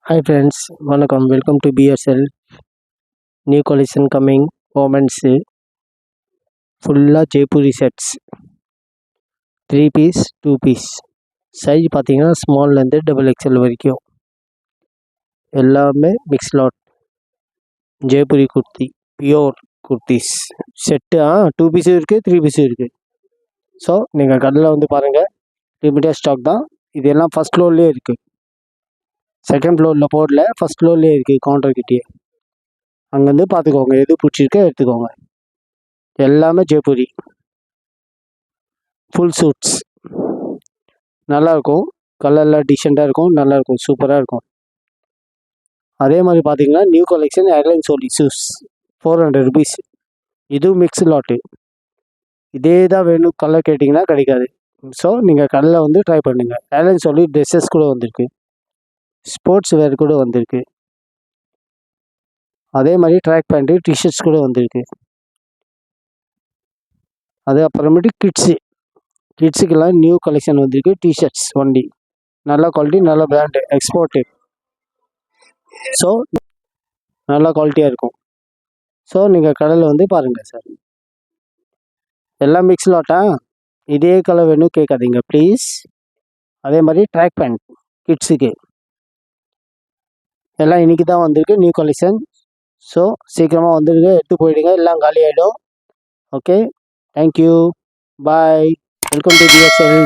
Hi friends, வணக்கம். Welcome to BSL. New collection coming. Women's ஃபுல்லாக Jaipuri sets 3 piece 2 piece size பார்த்தீங்கன்னா ஸ்மால்லேருந்து XXL வரைக்கும் எல்லாமே mix lot Jaipuri kurti pure kurtis set 2 பீஸும் இருக்குது 3 பீஸும் இருக்குது. ஸோ நீங்கள் கடையில் வந்து பாருங்கள், லிமிட்டட் ஸ்டாக் தான். இது எல்லாம் ஃபஸ்ட் ஃப்ளோர்லேயே இருக்குது, செகண்ட் ஃப்ளோரில் போடல, ஃபஸ்ட் ஃப்ளோர்லேயே இருக்குது கவுண்டர் கிட்டேயே. அங்கேருந்து பார்த்துக்கோங்க, எது பிடிச்சிருக்கோ எடுத்துக்கோங்க. எல்லாமே ஜெய்ப்பூரி ஃபுல் சூட்ஸ் நல்லாயிருக்கும், கலரில் டீசெண்டாக இருக்கும், நல்லாயிருக்கும், சூப்பராக இருக்கும். அதே மாதிரி பார்த்தீங்கன்னா நியூ கலெக்ஷன் ஏர்லைன் சோலி ஷூஸ் 400 rupees. இதுவும் மிக்ஸ் லாட்டு. இதே தான் வேணும் கலர் கேட்டிங்கன்னா கிடைக்காது. ஸோ நீங்கள் கடையில் வந்து ட்ரை பண்ணுங்கள். ஏர்லைன் சோலி ட்ரெஸ்ஸஸ் கூட வந்திருக்கு, ஸ்போர்ட்ஸ் வேர் கூட வந்திருக்கு, அதே மாதிரி ட்ராக் பேண்ட்டு டிஷர்ட்ஸ் கூட வந்திருக்கு. அது அப்புறமேட்டு கிட்ஸுக்கெல்லாம் நியூ கலெக்ஷன் வந்திருக்கு, டிஷர்ட்ஸ் ஒன்லி. நல்ல குவாலிட்டி, நல்ல பிராண்டு, எக்ஸ்போர்ட்டு. ஸோ நல்ல குவாலிட்டியாக இருக்கும். ஸோ நீங்கள் கடையில் வந்து பாருங்கள் சார். எல்லாம் மிக்ஸ் லாட்டா, இதே கலர் வேணும் கேட்காதீங்க ப்ளீஸ். அதே மாதிரி ட்ராக் பேண்ட் கிட்ஸுக்கு எல்லாம் இன்றைக்கி தான் வந்திருக்கு நியூ கலெக்ஷன். ஸோ சீக்கிரமாக வந்துடுங்க, எடுத்து போயிடுங்க, எல்லாம் காலி ஆகிடும். Okay, thank you, bye, welcome to BSL.